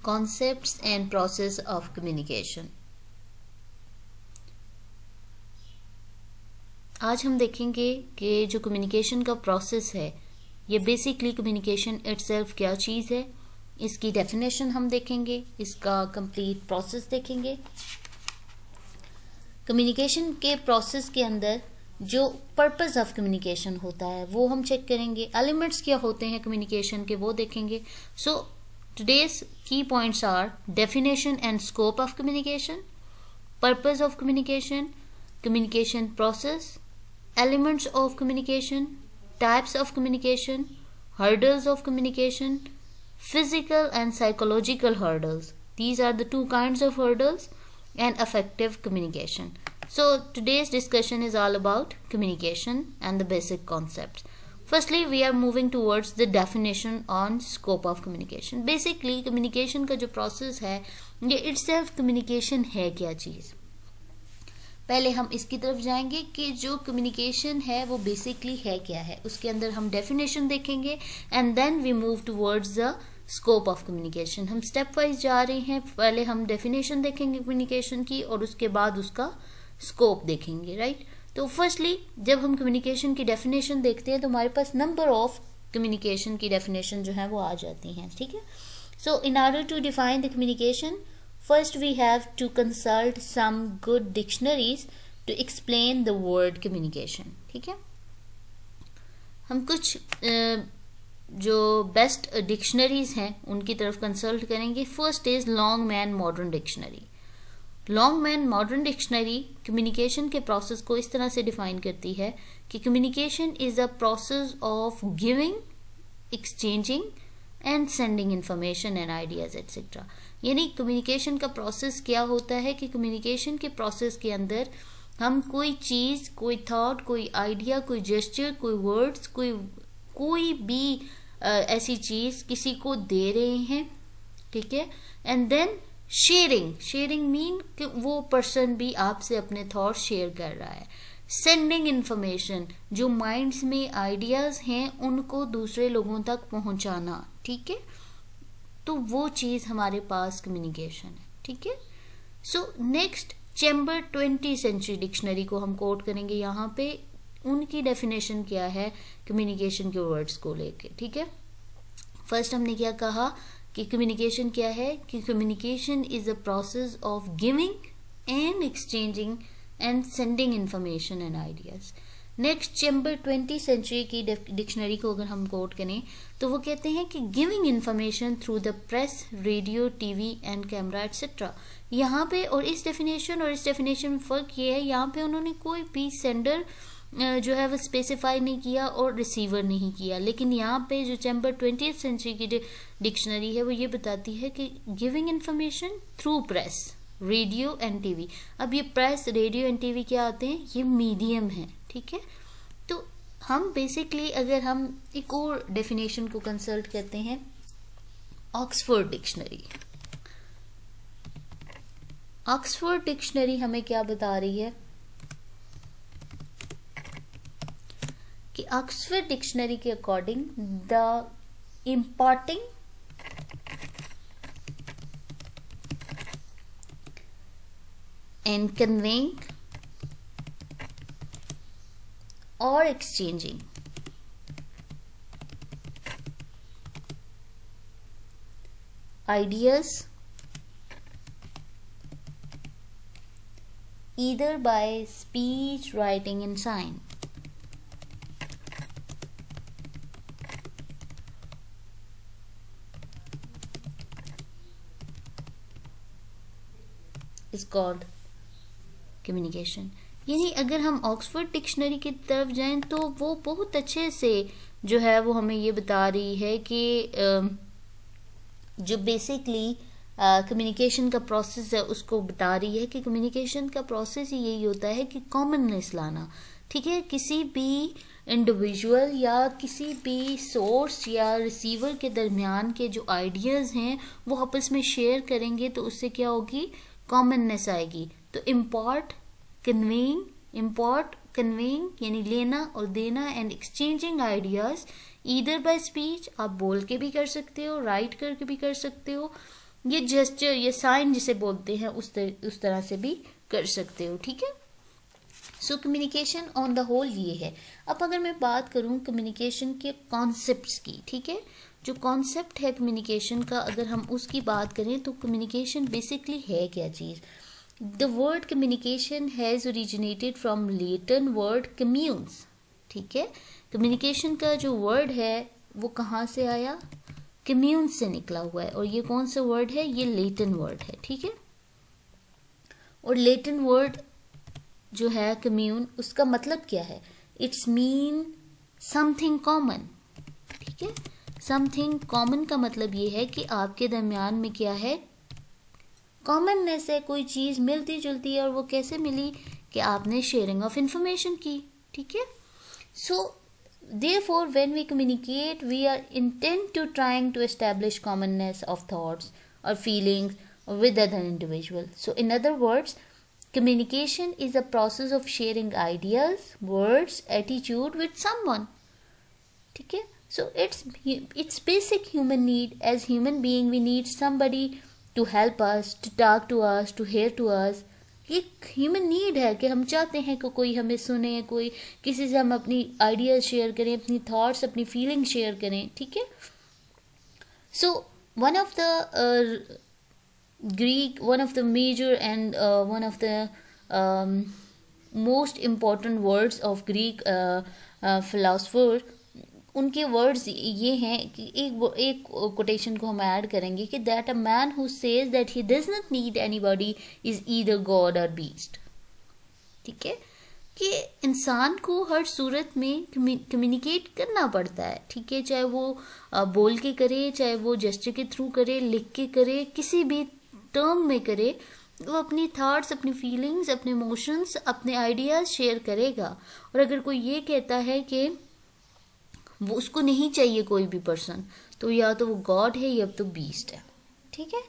Concepts and process of communication. आज हम देखेंगे कि जो कम्युनिकेशन का प्रोसेस है ये बेसिकली कम्युनिकेशन इटसेल्फ क्या चीज़ है, इसकी डेफिनेशन हम देखेंगे, इसका कंप्लीट प्रोसेस देखेंगे। कम्युनिकेशन के प्रोसेस के अंदर जो पर्पस ऑफ कम्युनिकेशन होता है वो हम चेक करेंगे, एलिमेंट्स क्या होते हैं कम्युनिकेशन के वो देखेंगे। So today's key points are definition and scope of communication, purpose of communication, communication process, elements of communication, types of communication, hurdles of communication, physical and psychological hurdles. These are the two kinds of hurdles and effective communication. So today's discussion is all about communication and the basic concepts. Firstly, we are moving towards the definition on scope of communication. Basically, communication का जो process है ये itself communication है क्या चीज़। पहले हम इसकी तरफ जाएंगे कि जो कम्युनिकेशन है वो बेसिकली है क्या है, उसके अंदर हम डेफिनेशन देखेंगे and then we move towards the scope of communication. हम स्टेप वाइज जा रहे हैं, पहले हम डेफिनेशन देखेंगे कम्युनिकेशन की और उसके बाद उसका स्कोप देखेंगे, राइट। तो फर्स्टली जब हम कम्युनिकेशन की डेफिनेशन देखते हैं तो हमारे पास नंबर ऑफ कम्युनिकेशन की डेफिनेशन जो है वो आ जाती हैं, ठीक है। So in order to define the communication, first we have to consult some good dictionaries to explain the word communication, ठीक है। हम कुछ जो बेस्ट डिक्शनरीज हैं उनकी तरफ कंसल्ट करेंगे। First is long man modern dictionary. Long man modern dictionary communication के प्रोसेस को इस तरह से डिफाइन करती है कि communication is a process of giving, exchanging and sending information and ideas etcetera. यानी कम्युनिकेशन का प्रोसेस क्या होता है कि कम्युनिकेशन के प्रोसेस के अंदर हम कोई चीज़, कोई थॉट, कोई आइडिया, कोई जेस्चर, कोई वर्ड्स, कोई भी ऐसी चीज़ किसी को दे रहे हैं, ठीक है। एंड देन शेयरिंग मीन कि वो पर्सन भी आपसे अपने थॉट शेयर कर रहा है। सेंडिंग इन्फॉर्मेशन, जो माइंड्स में आइडियाज़ हैं उनको दूसरे लोगों तक पहुंचाना, ठीक है। तो वो चीज़ हमारे पास कम्युनिकेशन है, ठीक है। So next Chamber 20th century dictionary को हम कोट करेंगे यहाँ पे। उनकी डेफिनेशन क्या है कम्युनिकेशन के वर्ड्स को लेके, ठीक है। फर्स्ट हमने क्या कहा कि कम्युनिकेशन क्या है कि communication is a process of giving and exchanging and sending information and ideas. Next Chamber 20th century की डिक्शनरी को अगर हम कोट करें तो वो कहते हैं कि giving information through the press, radio, TV and camera etcetera. यहाँ पे और इस डेफिनेशन में फ़र्क ये है, यहाँ पे उन्होंने कोई भी सेंडर जो है वो स्पेसिफाई नहीं किया और रिसीवर नहीं किया, लेकिन यहाँ पे जो चैम्बर 20th सेंचुरी की डिक्शनरी है वो ये बताती है कि giving information through press, radio and TV. अब ये प्रेस, रेडियो एंड टीवी क्या आते हैं, ये मीडियम है, ठीक है। तो हम बेसिकली अगर हम एक और डेफिनेशन को कंसल्ट करते हैं, ऑक्सफोर्ड डिक्शनरी। ऑक्सफोर्ड डिक्शनरी हमें क्या बता रही है कि ऑक्सफोर्ड डिक्शनरी के according the imparting and conveying or exchanging ideas either by speech, writing and sign is called communication. यानी अगर हम ऑक्सफोर्ड डिक्शनरी की तरफ जाएं तो वो बहुत अच्छे से जो है वो हमें ये बता रही है कि जो बेसिकली कम्युनिकेशन का प्रोसेस है उसको बता रही है कि कम्युनिकेशन का प्रोसेस ही यही होता है कि कॉमननेस लाना, ठीक है। किसी भी इंडिविजुअल या किसी भी सोर्स या रिसीवर के दरमियान के जो आइडियाज़ हैं वो आपस में शेयर करेंगे तो उससे क्या होगी, कॉमननेस आएगी। तो इम्पोर्ट कन्वेइंग यानी लेना और देना and exchanging ideas either by speech, आप बोल के भी कर सकते हो, राइट करके भी कर सकते हो, ये जेस्चर, ये साइन जिसे बोलते हैं, उस तरह से भी कर सकते हो, ठीक है। So communication on the whole ये है। अब अगर मैं बात करूं कम्युनिकेशन के कॉन्सेप्ट्स की, ठीक है, जो कॉन्सेप्ट है कम्युनिकेशन का, अगर हम उसकी बात करें तो कम्युनिकेशन बेसिकली है क्या चीज़। The word communication has originated from Latin word communis, ठीक है। कम्युनिकेशन का जो वर्ड है वो कहाँ से आया, कम्यून्स से निकला हुआ है। और ये कौन सा वर्ड है, ये लेटिन वर्ड है, ठीक है। और लेटिन वर्ड जो है कम्यून, उसका मतलब क्या है, इट्स मीन समथिंग कॉमन, ठीक है। समथिंग कॉमन का मतलब ये है कि आपके दरमियान में क्या है, कॉमननेस है, कोई चीज़ मिलती जुलती है। और वो कैसे मिली, कि आपने शेयरिंग ऑफ इंफॉर्मेशन की, ठीक है। सो therefore when we communicate we are intent to trying to establish commonness of thoughts or feelings with other individual. So in other words, communication is a process of sharing ideas, words, attitude with someone, ठीक है। So it's basic human need. As human being we need somebody to help us, to talk to us, to hear to us. एक human need है कि हम चाहते हैं कि कोई हमें सुने, कोई किसी से हम अपनी आइडियाज शेयर करें, अपनी थॉट्स, अपनी फीलिंग शेयर करें, ठीक है। So one of the major and one of the most important words of Greek philosopher, उनके वर्ड्स ये हैं कि एक कोटेशन को हम ऐड करेंगे कि that a man who says that he does not need anybody is either God और बीस्ट, ठीक है। कि इंसान को हर सूरत में कम्युनिकेट करना पड़ता है, ठीक है, चाहे वो बोल के करे, चाहे वो जेस्चर के थ्रू करे, लिख के करे, किसी भी टर्म में करे, वो अपनी थॉट्स, अपनी फीलिंग्स, अपने इमोशंस, अपने आइडियाज शेयर करेगा। और अगर कोई ये कहता है कि वो उसको नहीं चाहिए कोई भी पर्सन, तो या तो वो गॉड है या तो बीस्ट है, ठीक है।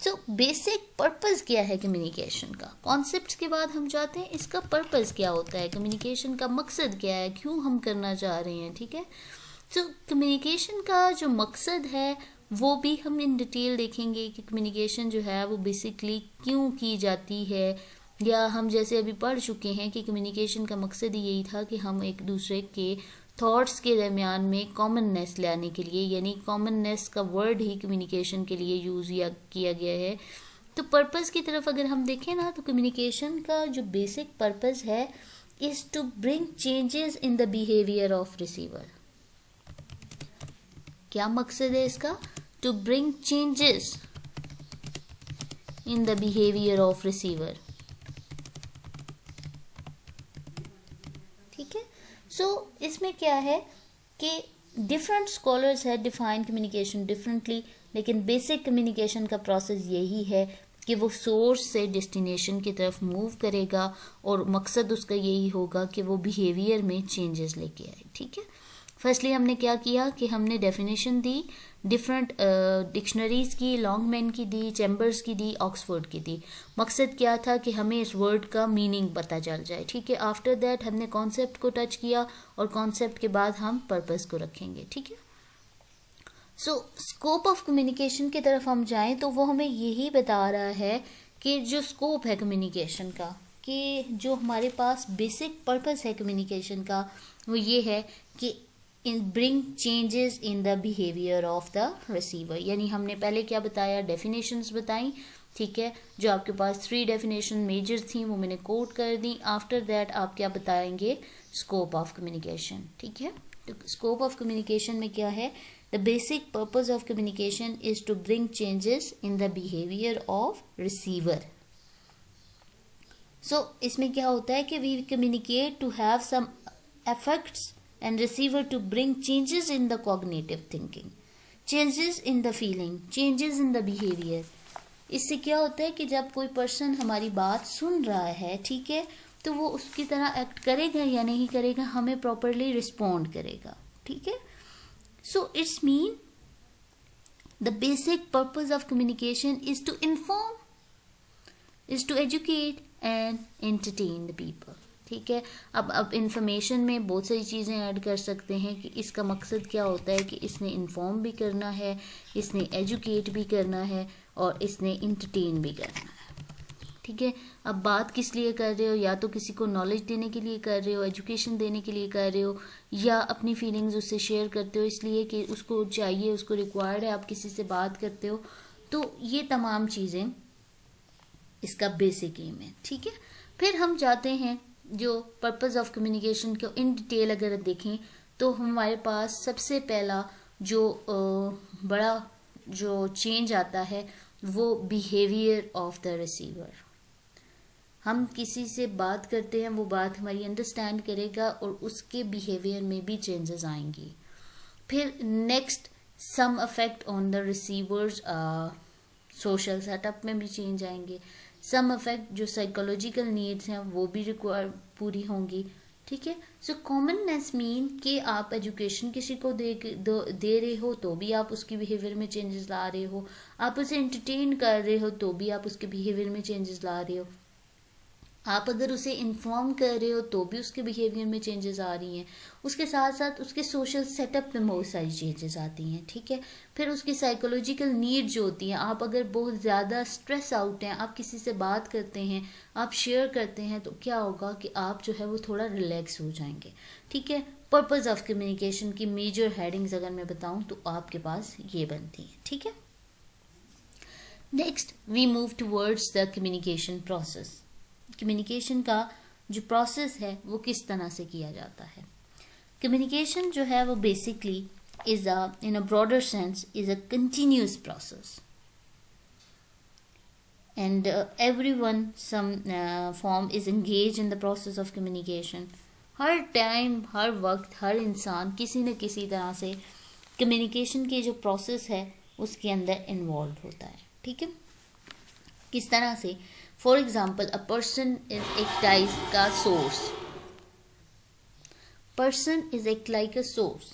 सो बेसिक पर्पस क्या है कम्युनिकेशन का, कॉन्सेप्ट्स के बाद हम जाते हैं इसका पर्पस क्या होता है, कम्युनिकेशन का मकसद क्या है, क्यों हम करना चाह रहे हैं, ठीक है। सो कम्युनिकेशन का जो मकसद है वो भी हम इन डिटेल देखेंगे कि कम्युनिकेशन जो है वो बेसिकली क्यों की जाती है। या हम जैसे अभी पढ़ चुके हैं कि कम्युनिकेशन का मकसद ही यही था कि हम एक दूसरे के थॉट्स के दरमियान में कॉमननेस लाने के लिए, यानी कॉमननेस का वर्ड ही कम्युनिकेशन के लिए यूज़ किया गया है। तो पर्पस की तरफ अगर हम देखें ना, तो कम्युनिकेशन का जो बेसिक पर्पस है is to bring changes in the behaviour of receiver. क्या मकसद है इसका, to bring changes in the behaviour of receiver, ठीक है। सो इसमें क्या है कि डिफरेंट स्कॉलर्स है डिफाइन कम्युनिकेशन डिफरेंटली, लेकिन बेसिक कम्युनिकेशन का प्रोसेस यही है कि वो सोर्स से डेस्टिनेशन की तरफ मूव करेगा और मकसद उसका यही होगा कि वो बिहेवियर में चेंजेस लेके आए, ठीक है। फर्स्टली हमने क्या किया कि हमने डेफिनेशन दी, डिफरेंट डिक्शनरीज की, लॉन्गमैन की दी, चैम्बर्स की दी, ऑक्सफोर्ड की दी। मकसद क्या था कि हमें इस वर्ड का मीनिंग पता चल जाए, ठीक है। आफ्टर दैट हमने कॉन्सेप्ट को टच किया और कॉन्सेप्ट के बाद हम पर्पस को रखेंगे, ठीक है। सो स्कोप ऑफ कम्युनिकेशन की तरफ हम जाएं तो वो हमें यही बता रहा है कि जो स्कोप है कम्युनिकेशन का, कि जो हमारे पास बेसिक पर्पस है कम्युनिकेशन का वो ये है कि bring changes in the behaviour of the receiver. यानी हमने पहले क्या बताया, डेफिनेशंस बताई, ठीक है। जो आपके पास 3 डेफिनेशन मेजर थी वो मैंने कोट कर दी। आफ्टर दैट आप क्या बताएंगे, स्कोप ऑफ कम्युनिकेशन, ठीक है। तो स्कोप ऑफ कम्युनिकेशन में क्या है, the basic purpose of communication is to bring changes in the behaviour of receiver. So इसमें क्या होता है कि we communicate to have some effects and receiver to bring changes in the cognitive thinking, changes in the feeling, changes in the behavior। इससे क्या होता है कि जब कोई पर्सन हमारी बात सुन रहा है, ठीक है, तो वो उसकी तरह एक्ट करेगा या नहीं करेगा, हमें प्रॉपरली रिस्पॉन्ड करेगा, ठीक है। So it's mean the basic purpose of communication is to inform, is to educate and entertain the people, ठीक है। अब इंफॉर्मेशन में बहुत सारी चीज़ें ऐड कर सकते हैं कि इसका मकसद क्या होता है कि इसने इन्फॉर्म भी करना है, इसने एजुकेट भी करना है और इसने इंटरटेन भी करना है। ठीक है। अब बात किस लिए कर रहे हो, या तो किसी को नॉलेज देने के लिए कर रहे हो, एजुकेशन देने के लिए कर रहे हो, या अपनी फीलिंग्स उससे शेयर करते हो इसलिए कि उसको चाहिए, उसको रिक्वायर्ड है, आप किसी से बात करते हो। तो ये तमाम चीज़ें इसका बेसिक एम है। ठीक है। फिर हम जाते हैं जो पर्पस ऑफ कम्युनिकेशन को इन डिटेल अगर देखें तो हमारे पास सबसे पहला जो बड़ा जो चेंज आता है वो बिहेवियर ऑफ द रिसीवर। हम किसी से बात करते हैं, वो बात हमारी अंडरस्टैंड करेगा और उसके बिहेवियर में भी चेंजेस आएंगी। फिर next, some affect on the receivers, social setup में भी चेंज आएंगे। सम अफेक्ट जो साइकोलॉजिकल नीड्स हैं वो भी पूरी होंगी। ठीक है। सो कॉमननेस मीन कि आप एजुकेशन किसी को दे रहे हो तो भी आप उसकी बिहेवियर में चेंजेस ला रहे हो, आप उसे एंटरटेन कर रहे हो तो भी आप उसके बिहेवियर में चेंजेस ला रहे हो, आप अगर उसे इन्फॉर्म कर रहे हो तो भी उसके बिहेवियर में चेंजेस आ रही हैं। उसके साथ साथ उसके सोशल सेटअप में बहुत सारी चेंजेस आती हैं। ठीक है। फिर उसकी साइकोलॉजिकल नीड जो होती हैं, आप अगर बहुत ज़्यादा स्ट्रेस आउट हैं, आप किसी से बात करते हैं, आप शेयर करते हैं, तो क्या होगा कि आप जो है वो थोड़ा रिलैक्स हो जाएंगे। ठीक है। पर्पज़ ऑफ कम्युनिकेशन की मेजर हेडिंग्स अगर मैं बताऊँ तो आपके पास ये बनती हैं। ठीक है। Next we move towards the communication process. Communication का जो प्रोसेस है वो किस तरह से किया जाता है। कम्युनिकेशन जो है वो basically is in a broader sense is a continuous process and everyone some form is engage in the process of communication. हर टाइम, हर वक्त, हर इंसान किसी न किसी तरह से कम्युनिकेशन की जो प्रोसेस है उसके अंदर इन्वॉल्व होता है। ठीक है। किस तरह से? For example, a person is एक लाइक का सोर्स। पर्सन इज एक लाइक अ सोर्स।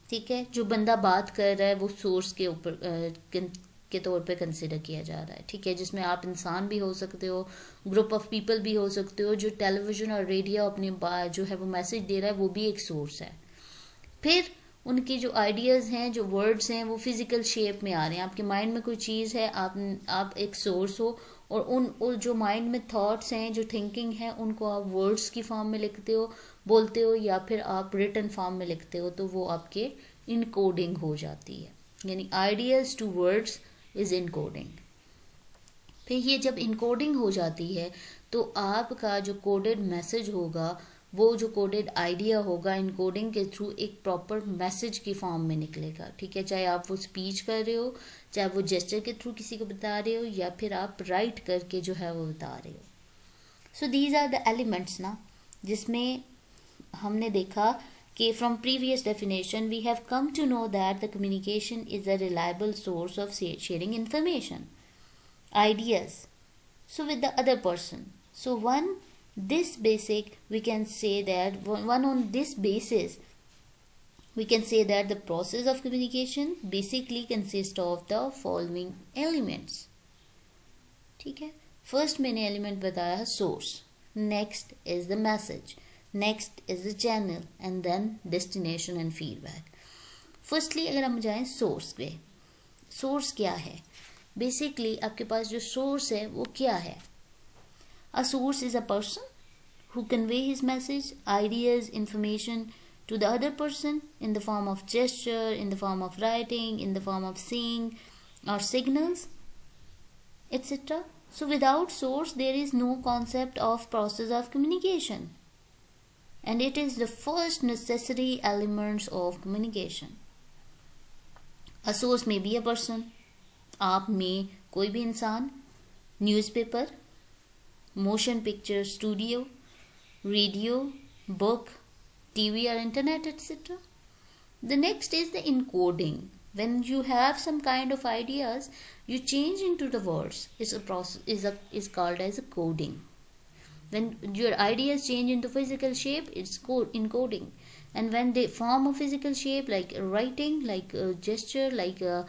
ठीक है। जो बंदा बात कर रहा है वो सोर्स के ऊपर के तौर पे कंसिडर किया जा रहा है। ठीक है। जिसमें आप इंसान भी हो सकते हो, ग्रुप ऑफ पीपल भी हो सकते हो। जो टेलीविजन और रेडियो अपने जो है वो मैसेज दे रहा है वो भी एक सोर्स है। फिर उनकी जो आइडियाज़ हैं, जो वर्ड्स हैं, वो फिजिकल शेप में आ रहे हैं। आपके माइंड में कोई चीज़ है, आप एक सोर्स हो, और उन जो माइंड में थॉट्स हैं, जो थिंकिंग है, उनको आप वर्ड्स की फॉर्म में लिखते हो, बोलते हो, या फिर आप रिटन फॉर्म में लिखते हो, तो वो आपके इनकोडिंग हो जाती है। यानी ideas to words is encoding. फिर ये जब इनकोडिंग हो जाती है तो आपका जो कोडेड मैसेज होगा, वो जो कोडेड आइडिया होगा, इनकोडिंग के थ्रू एक प्रॉपर मैसेज की फॉर्म में निकलेगा। ठीक है। चाहे आप वो स्पीच कर रहे हो, चाहे वो जेस्चर के थ्रू किसी को बता रहे हो, या फिर आप राइट करके जो है वो बता रहे हो। So these are the elements ना, जिसमें हमने देखा कि from previous definition we have come to know that the communication is a reliable source of sharing information, ideas, so with the other person. So this basic we can say that on this basis we can say that the process of communication basically consists of the following elements. ठीक है। First मैंने element बताया source, next is the message, next is the channel, and then destination and feedback. Firstly अगर हम जाएं source पे, source क्या है? बेसिकली आपके पास जो सोर्स है वो क्या है? A source is a person who convey his message, ideas, information to the other person in the form of gesture, in the form of writing, in the form of seeing or signals, etc. So without source there is no concept of process of communication, and it is the first necessary elements of communication. A source may be a person, आप में कोई भी इंसान, newspaper, motion picture studio, radio, book, TV or internet, etc. The next is the encoding. When you have some kind of ideas, you change into the words. It's a process, is called as a coding. When your ideas change into physical shape, it's encoding. And when they form a physical shape, like writing, like a gesture, like a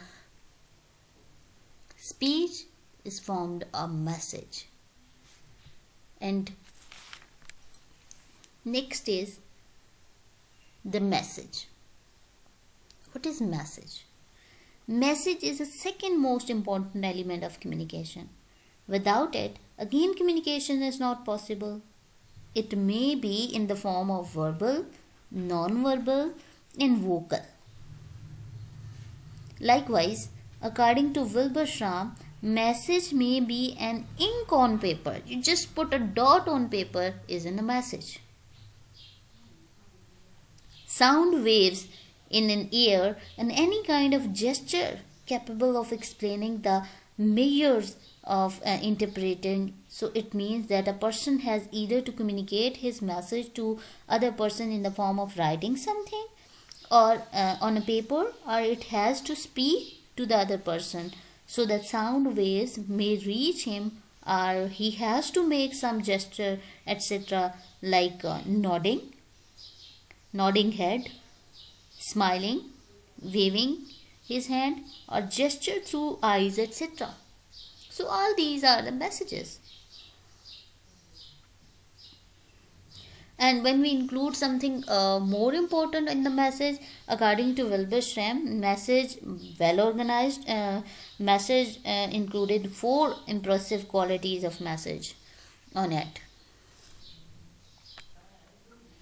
speech, is formed a message. And Next is the message. What is message? Message is the second most important element of communication. Without it, again communication is not possible. It may be in the form of verbal, non-verbal, and vocal. Likewise, according to Wilbur Schramm, message may be an ink on paper. You just put a dot on paper isn't a message. Sound waves in an ear and any kind of gesture capable of explaining the measures of interpreting. So it means that a person has either to communicate his message to other person in the form of writing something or on a paper, or it has to speak to the other person so that sound waves may reach him, or he has to make some gesture, etc., like nodding head, smiling, waving his hand, or gesture through eyes, etc. So all these are the messages. And when we include something more important in the message, according to Wilbur Schramm, message well organized message included 4 impressive qualities of message on it.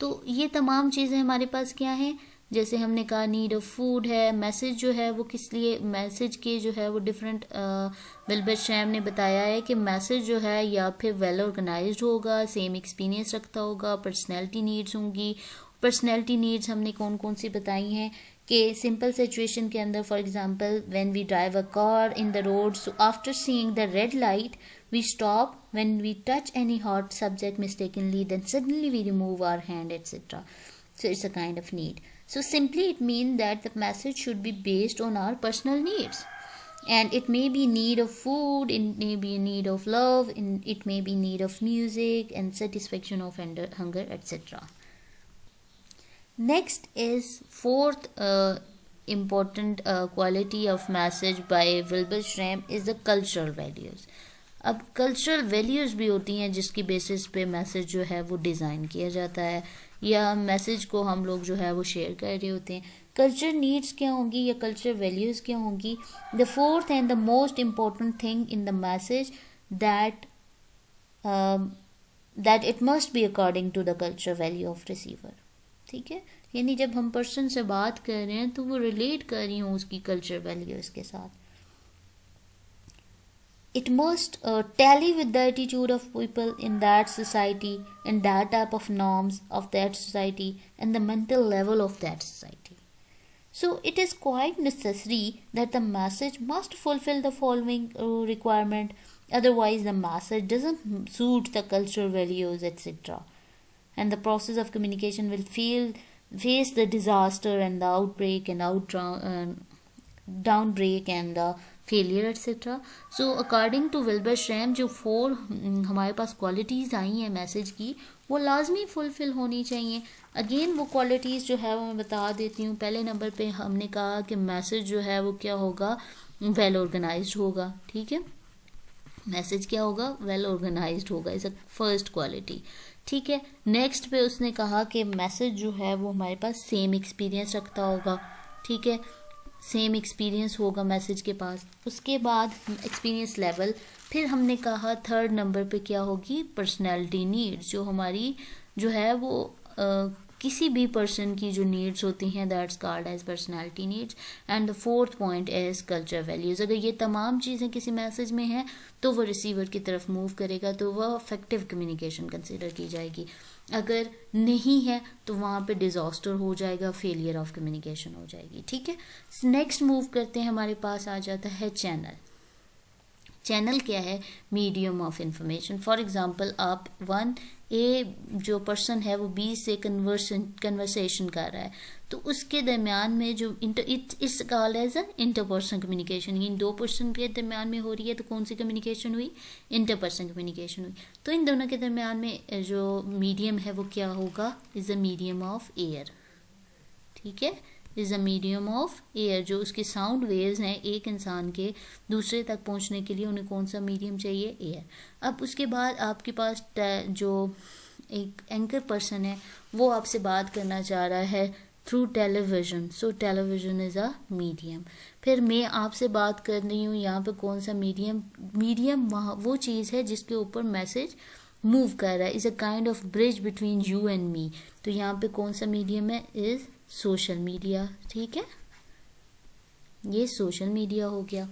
तो ये तमाम चीज़ें हमारे पास क्या हैं, जैसे हमने कहा नीड ऑफ फूड है, मैसेज जो है वो किस लिए, मैसेज के जो है वो डिफरेंट विल्बर श्रैम ने बताया है कि मैसेज जो है या फिर वेल ऑर्गेनाइज्ड होगा, सेम एक्सपीरियंस रखता होगा, पर्सनैलिटी नीड्स होंगी. पर्सनैलिटी नीड्स हमने कौन कौन सी बताई हैं कि सिंपल सिचुएशन के अंदर, for example when we drive a car in the road, so after seeing the red light we stop. When we touch any hot subject mistakenly, then suddenly we remove our hand, etc. So it's a kind of need. So simply it means that the message should be based on our personal needs, and it may be need of food, it may be need of love, it may be need of music and satisfaction of hunger, etc. Next is fourth important quality of message by Wilbur Schramm is the cultural values. अब cultural values भी होती हैं जिसकी basis पे message जो है वो design किया जाता है, या मैसेज को हम लोग जो है वो शेयर कर रहे होते हैं. कल्चर नीड्स क्या होंगी या कल्चर वैल्यूज़ क्या होंगी? The fourth and the most important thing in the message that it must be according to the culture value of receiver. ठीक है, यानी जब हम पर्सन से बात कर रहे हैं तो वो रिलेट कर रही हूँ उसकी कल्चर वैल्यूज़ के साथ. It must tally with the attitude of people in that society and that type of norms of that society and the mental level of that society. So it is quite necessary that the message must fulfill the following requirement. Otherwise the message doesn't suit the cultural values, etc. And the process of communication will face the disaster and the outbreak and downbreak and the failure etcetera. So according to Wilbur Schramm जो 4 हमारे पास qualities आई हैं message की, वो लाजमी fulfil होनी चाहिए. Again वो qualities जो है वो मैं बता देती हूँ. पहले नंबर पे हमने कहा कि मैसेज जो है वो क्या होगा, वेल ऑर्गेनाइज्ड होगा. ठीक है, मैसेज क्या होगा, वेल ऑर्गेनाइज्ड होगा, इज़ अ फर्स्ट क्वालिटी. ठीक है, नेक्स्ट पे उसने कहा कि मैसेज जो है वो हमारे पास सेम एक्सपीरियंस रखता होगा. ठीक है, सेम एक्सपीरियंस होगा मैसेज के पास. उसके बाद एक्सपीरियंस लेवल. फिर हमने कहा थर्ड नंबर पे क्या होगी, पर्सनैलिटी नीड्स, जो हमारी जो है वो किसी भी पर्सन की जो नीड्स होती हैं, that's called as personality needs. And the fourth point is culture values. अगर ये तमाम चीज़ें किसी मैसेज में हैं तो वो रिसीवर की तरफ मूव करेगा, तो वह इफेक्टिव कम्युनिकेशन कंसिडर की जाएगी. अगर नहीं है तो वहाँ पे डिज़ास्टर हो जाएगा, फेलियर ऑफ कम्युनिकेशन हो जाएगी. ठीक है, नेक्स्ट मूव करते हैं, हमारे पास आ जाता है चैनल. चैनल क्या है, medium of information. For example आप जो पर्सन है वो बी से कन्वर्सेशन कर रहा है, तो उसके दरमियान में जो it's called as a interpersonal communication. इन 2 पर्सन के दरमियान में हो रही है तो कौन सी कम्युनिकेशन हुई, इंटरपर्सनल कम्युनिकेशन हुई. तो इन दोनों के दरमियान में जो मीडियम है वो क्या होगा, is a medium of air. ठीक है, is a medium of air. जो उसके साउंड वेव्स हैं एक इंसान के दूसरे तक पहुंचने के लिए उन्हें कौन सा मीडियम चाहिए, एयर. अब उसके बाद आपके पास जो एक एंकर पर्सन है, वो आपसे बात करना चाह रहा है through television, so television is a medium. फिर मैं आपसे बात कर रही हूँ, यहाँ पे कौन सा मीडियम, मीडियम वहाँ वो चीज़ है जिसके ऊपर मैसेज मूव कर रहा है, is a kind of bridge between you and me. तो यहाँ पे कौन सा मीडियम है, इज़ सोशल मीडिया। ठीक है, ये सोशल मीडिया हो गया।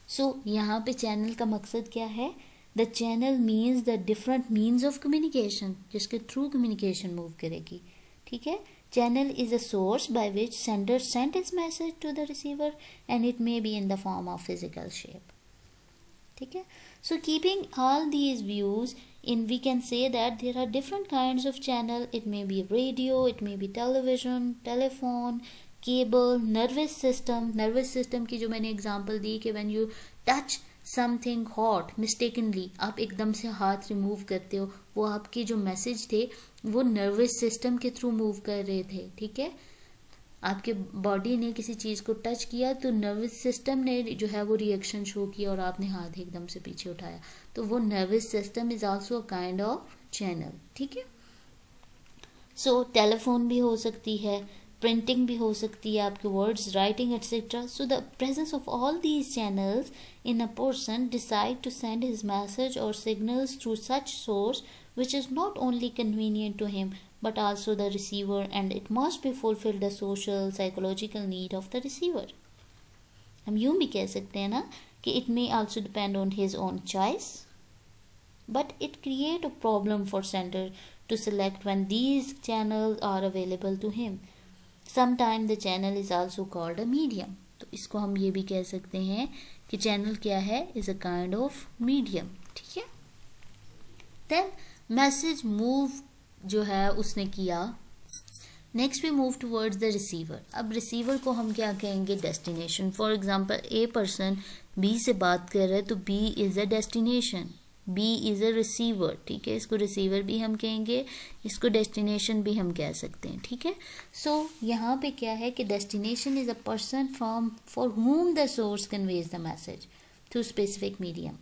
सो यहाँ पे चैनल का मकसद क्या है, the channel means the different means of communication, जिसके थ्रू कम्युनिकेशन मूव करेगी। ठीक है, channel is a source by which sender sent his message to the receiver and it may be in the form of physical shape. ठीक है, so keeping all these views in, we can say that there are different kinds of channel. It may be radio, it may be television, telephone, cable, nervous system. Nervous system की जो मैंने example दी कि when you touch something hot mistakenly, आप एकदम से हाथ remove करते हो, वो आपके जो मैसेज थे वो नर्वस सिस्टम के थ्रू मूव कर रहे थे। ठीक है, आपके बॉडी ने किसी चीज़ को टच किया तो नर्वस सिस्टम ने जो है वो रिएक्शन शो किया और आपने हाथ एकदम से पीछे उठाया, तो वो nervous system is also a kind of channel. ठीक है, सो टेलीफोन भी हो सकती है, प्रिंटिंग भी हो सकती है, आपके words, writing etcetera. So the presence of all these channels in a person decide to send his message or signals through such source which is not only convenient to him but also the receiver, and it must be fulfill the social psychological need of the receiver. हम यूं भी कह सकते हैं ना कि it may also depend on his own choice but it create a problem for sender to select when these channels are available to him. Sometimes the channel is also called a medium. तो इसको हम ये भी कह सकते हैं कि channel क्या है, is a kind of medium. ठीक है, देन मैसेज मूव जो है उसने किया, next we move towards the receiver. अब रिसीवर को हम क्या कहेंगे, destination. For example A person B से बात कर रहा है तो B is a destination, B is a receiver. ठीक है, इसको रिसीवर भी हम कहेंगे, इसको डेस्टिनेशन भी हम कह सकते हैं। ठीक है, सो यहाँ पे क्या है कि destination is a person from for whom the source conveys the message through specific medium.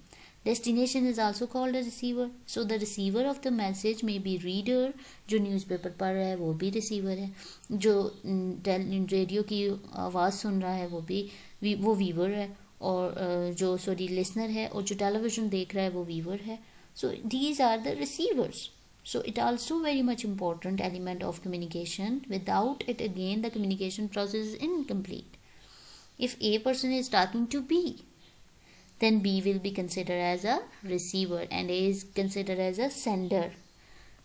Destination is also called a receiver. So the receiver of the message may be reader, जो न्यूज़पेपर पढ़ रहा है वो भी receiver है, जो radio की आवाज़ सुन रहा है वो वीवर है, और जो लिसनर है, और जो टेलीविज़न देख रहा है वो वीवर है। So these are the receivers. So it also very much important element of communication. Without it, again, the communication process is incomplete. If A person is talking to B, then B will be considered as a receiver and A is considered as a sender.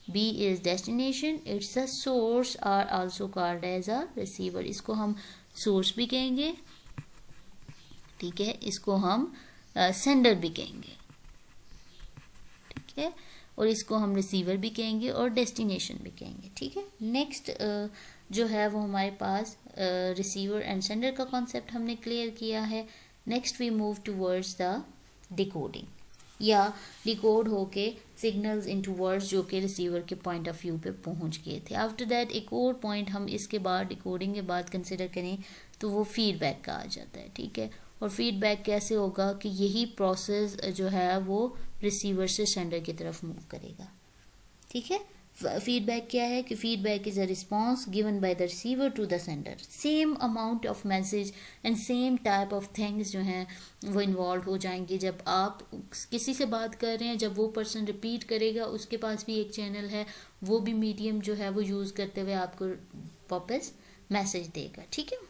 B is destination, its a source are also called as a receiver. इसको हम source भी कहेंगे, ठीक है, इसको हम sender भी कहेंगे, ठीक है, और इसको हम रिसीवर भी कहेंगे और डेस्टिनेशन भी कहेंगे। ठीक है, नेक्स्ट जो है वो हमारे पास रिसीवर एंड सेंडर का कॉन्सेप्ट हमने क्लियर किया है। Next we move towards the decoding, या डिकोड होके सिग्नल्स इनटू वर्ड्स जो कि रिसीवर के पॉइंट ऑफ व्यू पे पहुंच गए थे। आफ्टर दैट एक और पॉइंट हम इसके बाद डिकोडिंग के बाद कंसिडर करें तो वो फीडबैक का आ जाता है। ठीक है, और फीडबैक कैसे होगा कि यही प्रोसेस जो है वो रिसीवर से सेंडर की तरफ मूव करेगा। ठीक है, फीडबैक क्या है कि feedback is a response given by the receiver to the sender. Same amount of message and same type of things जो हैं वो इन्वॉल्व हो जाएंगे। जब आप किसी से बात कर रहे हैं, जब वो पर्सन रिपीट करेगा, उसके पास भी एक चैनल है, वो भी मीडियम जो है वो यूज़ करते हुए आपको वापस मैसेज देगा। ठीक है,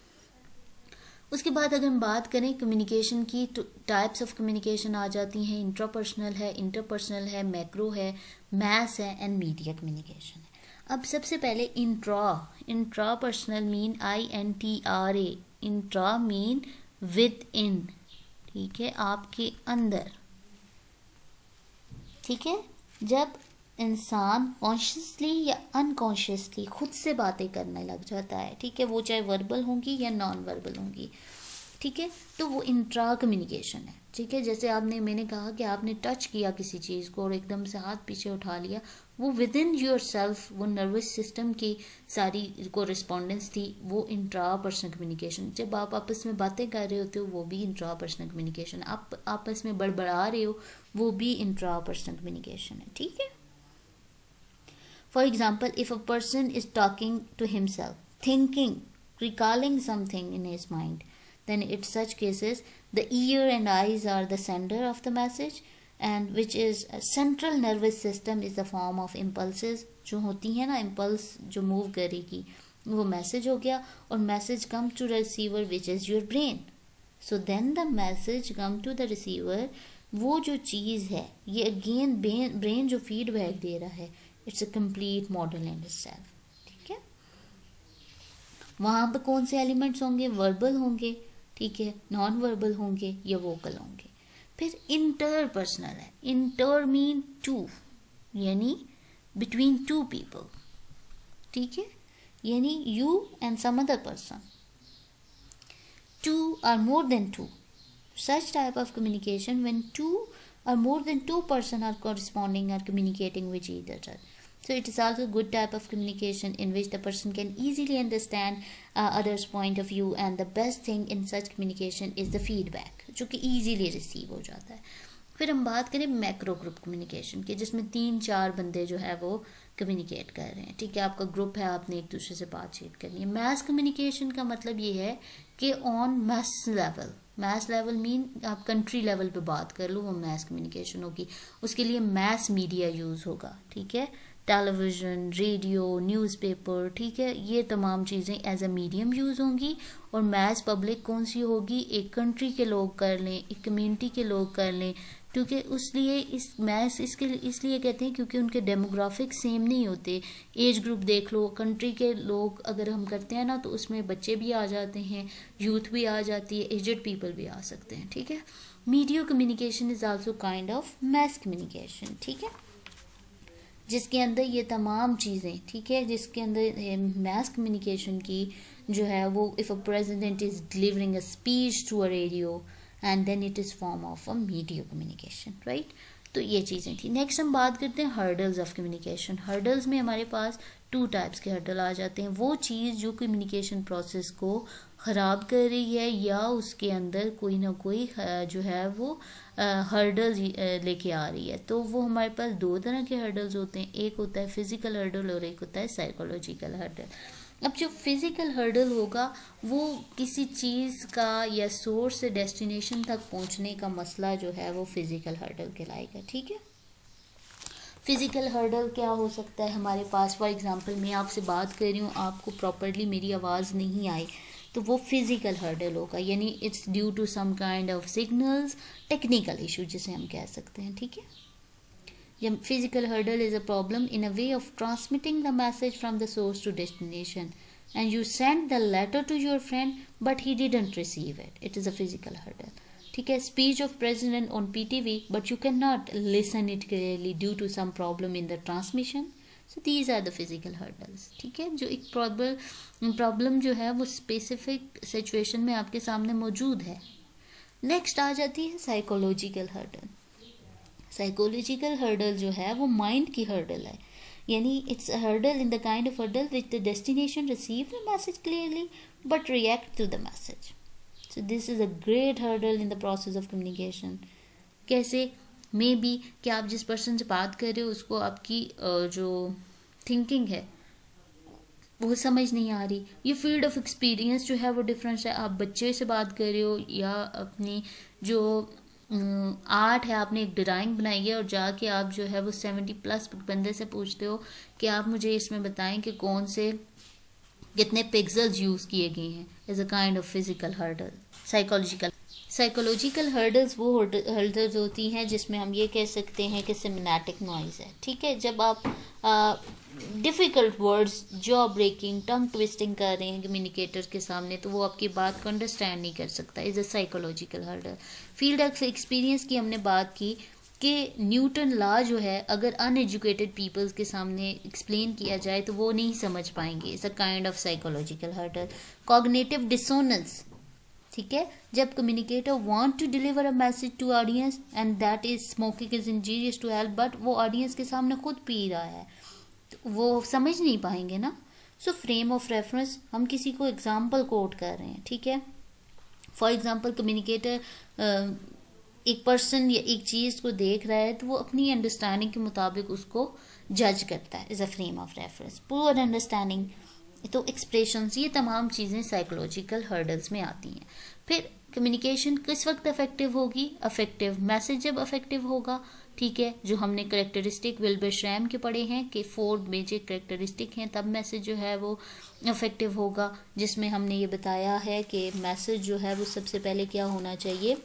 उसके बाद अगर हम बात करें कम्युनिकेशन की, तो टाइप्स ऑफ कम्युनिकेशन आ जाती हैं। इंट्रापर्सनल है, इंटरपर्सनल है, मैक्रो है, मैस है एंड मीडिया कम्युनिकेशन है। अब सबसे पहले intra personal mean INTRA, intra mean with in, ठीक है, आपके अंदर। ठीक है, जब इंसान कॉन्शियसली या अनकॉन्शियसली खुद से बातें करने लग जाता है, ठीक है, वो चाहे वर्बल होंगी या नॉन वर्बल होंगी, ठीक है, तो वो इंट्रा कम्युनिकेशन है। ठीक है, जैसे मैंने कहा कि आपने टच किया किसी चीज़ को और एकदम से हाथ पीछे उठा लिया, वो विद इन योर सेल्फ, वो नर्वस सिस्टम की सारी कोरिस्पॉन्डेंस थी, वो इंट्रा पर्सनल कम्युनिकेशन। जब आप आपस में बातें कर रहे होते हो वो भी इंट्रा पर्सनल कम्युनिकेशन, आप आपस में बड़बड़ा रहे हो वो भी इंट्रा पर्सनल कम्युनिकेशन है। ठीक है, For example, if a person is talking to himself, thinking, recalling something in his mind, then in such cases the ear and eyes are the sender of the message, and which is central nervous system is the form of impulses. जो होती है ना impulse जो move करेगी वो message हो गया, और message come to receiver which is your brain. So then the message come to the receiver, वो जो चीज़ है ये अगेन ब्रेन जो फीडबैक दे रहा है, it's a complete model in itself. ठीक है, वहाँ पर कौन से एलिमेंट्स होंगे? वर्बल होंगे, ठीक है, नॉन वर्बल होंगे या वोकल होंगे. फिर इंटरपर्सनल है. इंटर मीन टू, यानी बिटवीन टू पीपल. ठीक है, यानी you and some other person. Two are more than two. Such type of communication when two or more than two person are corresponding or communicating with each other. So it is also a good type of communication in which the person can easily understand others' point of view, and the best thing in such communication is the feedback, जो कि easily receive हो जाता है. फिर हम बात करें macro group communication की, जिसमें 3-4 बंदे जो है वो कम्युनिकेट कर रहे हैं. ठीक है, आपका ग्रुप है, आपने एक दूसरे से बातचीत करनी है. मैस कम्युनिकेशन का मतलब ये है कि on mass level. Mass level mean आप कंट्री लेवल पे बात कर लो, वो मैस कम्युनिकेशन होगी. उसके लिए मैस मीडिया यूज़ होगा. ठीक है, टेलीविज़न, रेडियो, न्यूज़पेपर, ठीक है, ये तमाम चीज़ें एज अ मीडियम यूज़ होंगी. और मैस पब्लिक कौन सी होगी? एक कंट्री के लोग कर लें, एक कम्युनिटी के लोग कर लें, क्योंकि उसलिए इस मैस इसलिए कहते हैं क्योंकि उनके डेमोग्राफिक सेम नहीं होते. एज ग्रुप देख लो, कंट्री के लोग अगर हम करते हैं ना तो उसमें बच्चे भी आ जाते हैं, यूथ भी आ जाती है, एजड पीपल भी आ सकते हैं. ठीक है, media communication is also kind of mass communication. ठीक है, जिसके अंदर ये तमाम चीज़ें, ठीक है, जिसके अंदर मैस कम्युनिकेशन की जो है वो if a president is delivering a speech to a radio and then it is form of a media communication. Right, तो ये चीज़ें थी. नेक्स्ट हम बात करते हैं हर्डल्स ऑफ कम्युनिकेशन. हर्डल्स में हमारे पास 2 टाइप्स के हर्डल आ जाते हैं. वो चीज़ जो कम्युनिकेशन प्रोसेस को ख़राब कर रही है या उसके अंदर कोई ना कोई जो है वो हर्डल लेके आ रही है. तो वो हमारे पास 2 तरह के हर्डल्स होते हैं. एक होता है फिज़िकल हर्डल और एक होता है साइकोलॉजिकल हर्डल. अब जो फिज़िकल हर्डल होगा वो किसी चीज़ का या सोर्स से डेस्टिनेशन तक पहुंचने का मसला जो है वो फिज़िकल हर्डल कहलाएगा. ठीक है, फिज़िकल हर्डल क्या हो सकता है हमारे पास? फॉर एग्जांपल मैं आपसे बात कर रही हूँ, आपको प्रॉपर्ली मेरी आवाज़ नहीं आई, तो वो फिज़िकल हर्डल होगा, यानी it's due to some kind of signals, technical issue जिसे हम कह सकते हैं. ठीक है, जब physical hurdle is a problem in a way of transmitting the message from the source to destination and you send the letter to your friend but he didn't receive it, it is a physical hurdle. ठीक है, speech of president on PTV but you can not listen it clearly due to some problem in the transmission. So these are the physical hurdles. ठीक है, जो एक problem जो है वो specific situation में आपके सामने मौजूद है. नेक्स्ट आ जाती है साइकोलॉजिकल हर्डल. साइकोलॉजिकल हर्डल जो है वो माइंड की हर्डल है, यानी it's a hurdle in the kind of hurdle which the destination receive the message clearly but react to the message. So this is a great hurdle in the process of communication. कैसे? May be कि आप जिस person से बात कर रहे हो उसको आपकी जो थिंकिंग है वो समझ नहीं आ रही, ये फील्ड ऑफ एक्सपीरियंस जो है वो डिफरेंस है. आप बच्चे से बात कर रहे हो या अपनी जो आर्ट है, आपने एक ड्राइंग बनाई है और जाके आप जो है वो 70+ बंदे से पूछते हो कि आप मुझे इसमें बताएं कि कौन से कितने पिक्सल्स यूज़ किए गए हैं. Is a kind of physical hurdle. Psychological hurdles वो हर्डल्स होती हैं जिसमें हम ये कह सकते हैं कि सिमेंटिक नॉइज़ है. ठीक है, जब आप डिफ़िकल्ट वर्ड्स, जॉ ब्रेकिंग, टंग ट्विस्टिंग कर रहे हैं कम्युनिकेटर के सामने, तो वो आपकी बात को अंडरस्टैंड नहीं कर सकता. Is a psychological hurdle. Field of experience की हमने बात की कि न्यूटन लॉ जो है अगर अनएजुकेटेड पीपल्स के सामने एक्सप्लेन किया जाए तो वो नहीं समझ पाएंगे. Is a kind of psychological hurdle. Cognitive dissonance. ठीक है, जब communicator want to deliver a message to audience and that is smoking is injurious to health, but वो ऑडियंस के सामने खुद पी रहा है, तो वो समझ नहीं पाएंगे ना. सो फ्रेम ऑफ रेफरेंस, हम किसी को एग्जाम्पल कोट कर रहे हैं. ठीक है, फॉर एग्जाम्पल कम्युनिकेटर एक पर्सन या एक चीज़ को देख रहा है तो वो अपनी अंडरस्टैंडिंग के मुताबिक उसको जज करता है as a frame of reference. Poor understanding, तो एक्सप्रेशंस, ये तमाम चीज़ें साइकोलॉजिकल हर्डल्स में आती हैं। फिर कम्युनिकेशन किस वक्त अफेक्टिव होगी? अफेक्टिव मैसेज जब अफेक्टिव होगा, ठीक है, जो हमने करेक्टरिस्टिक विल्बर श्रैम के पढ़े हैं कि 4 मेजर करेक्टरिस्टिक हैं, तब मैसेज जो है वो अफेक्टिव होगा, जिसमें हमने ये बताया है कि मैसेज जो है वो सबसे पहले क्या होना चाहिए,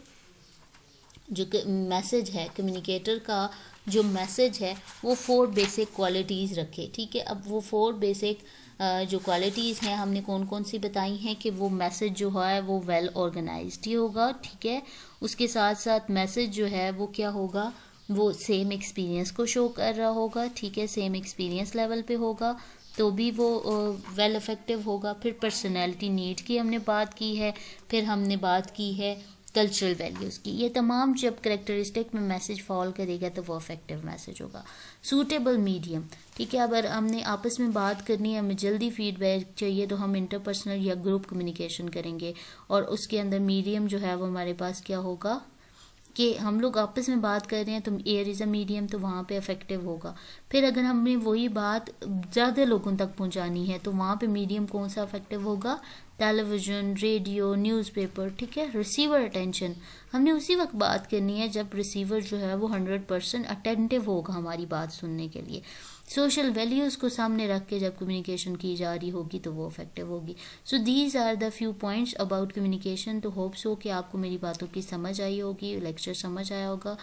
जो मैसेज है कम्युनिकेटर का जो मैसेज है वो 4 बेसिक क्वालिटीज़ रखे, ठीक है। अब वो 4 बेसिक जो क्वालिटीज़ हैं हमने कौन कौन सी बताई हैं कि वो मैसेज जो है वो वेल ऑर्गेनाइज्ड ही होगा, ठीक है। उसके साथ साथ मैसेज जो है वो क्या होगा, वो सेम एक्सपीरियंस को शो कर रहा होगा, ठीक है, सेम एक्सपीरियंस लेवल पे होगा तो भी वो वेल इफेक्टिव होगा। फिर पर्सनैलिटी नीड की हमने बात की है, फिर हमने बात की है कल्चरल वैल्यूज़ की। ये तमाम जब करेक्टरिस्टिक में मैसेज फॉल करेगा तो वो इफेक्टिव मैसेज होगा। सूटेबल मीडियम, ठीक है, अगर हमने आपस में बात करनी है, हमें जल्दी फीडबैक चाहिए तो हम इंटरपर्सनल या ग्रुप कम्युनिकेशन करेंगे, और उसके अंदर मीडियम जो है वो हमारे पास क्या होगा कि हम लोग आपस में बात कर रहे हैं तो एयर इज़ अ मीडियम, तो वहाँ पे इफेक्टिव होगा। फिर अगर हमने वही बात ज़्यादा लोगों तक पहुँचानी है तो वहाँ पे मीडियम कौन सा इफेक्टिव होगा? टेलीविज़न, रेडियो, न्यूज़पेपर, ठीक है। रिसीवर अटेंशन, हमने उसी वक्त बात करनी है जब रिसीवर जो है वो 100% अटेंटिव होगा हमारी बात सुनने के लिए। सोशल वैल्यूज़ को सामने रख के जब कम्युनिकेशन की जा रही होगी तो वो इफेक्टिव होगी। So these are the few points about communication. तो होप्स हो कि आपको मेरी बातों की समझ आई होगी, लेक्चर समझ आया होगा।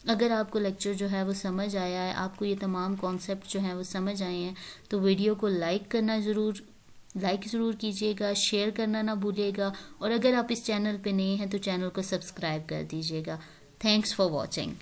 अगर आपको लेक्चर जो है वो समझ आया है, आपको ये तमाम कॉन्सेप्ट जो हैं वो समझ आए हैं, तो वीडियो को लाइक ज़रूर कीजिएगा, शेयर करना ना भूलिएगा, और अगर आप इस चैनल पे नए हैं तो चैनल को सब्सक्राइब कर दीजिएगा। Thanks for watching.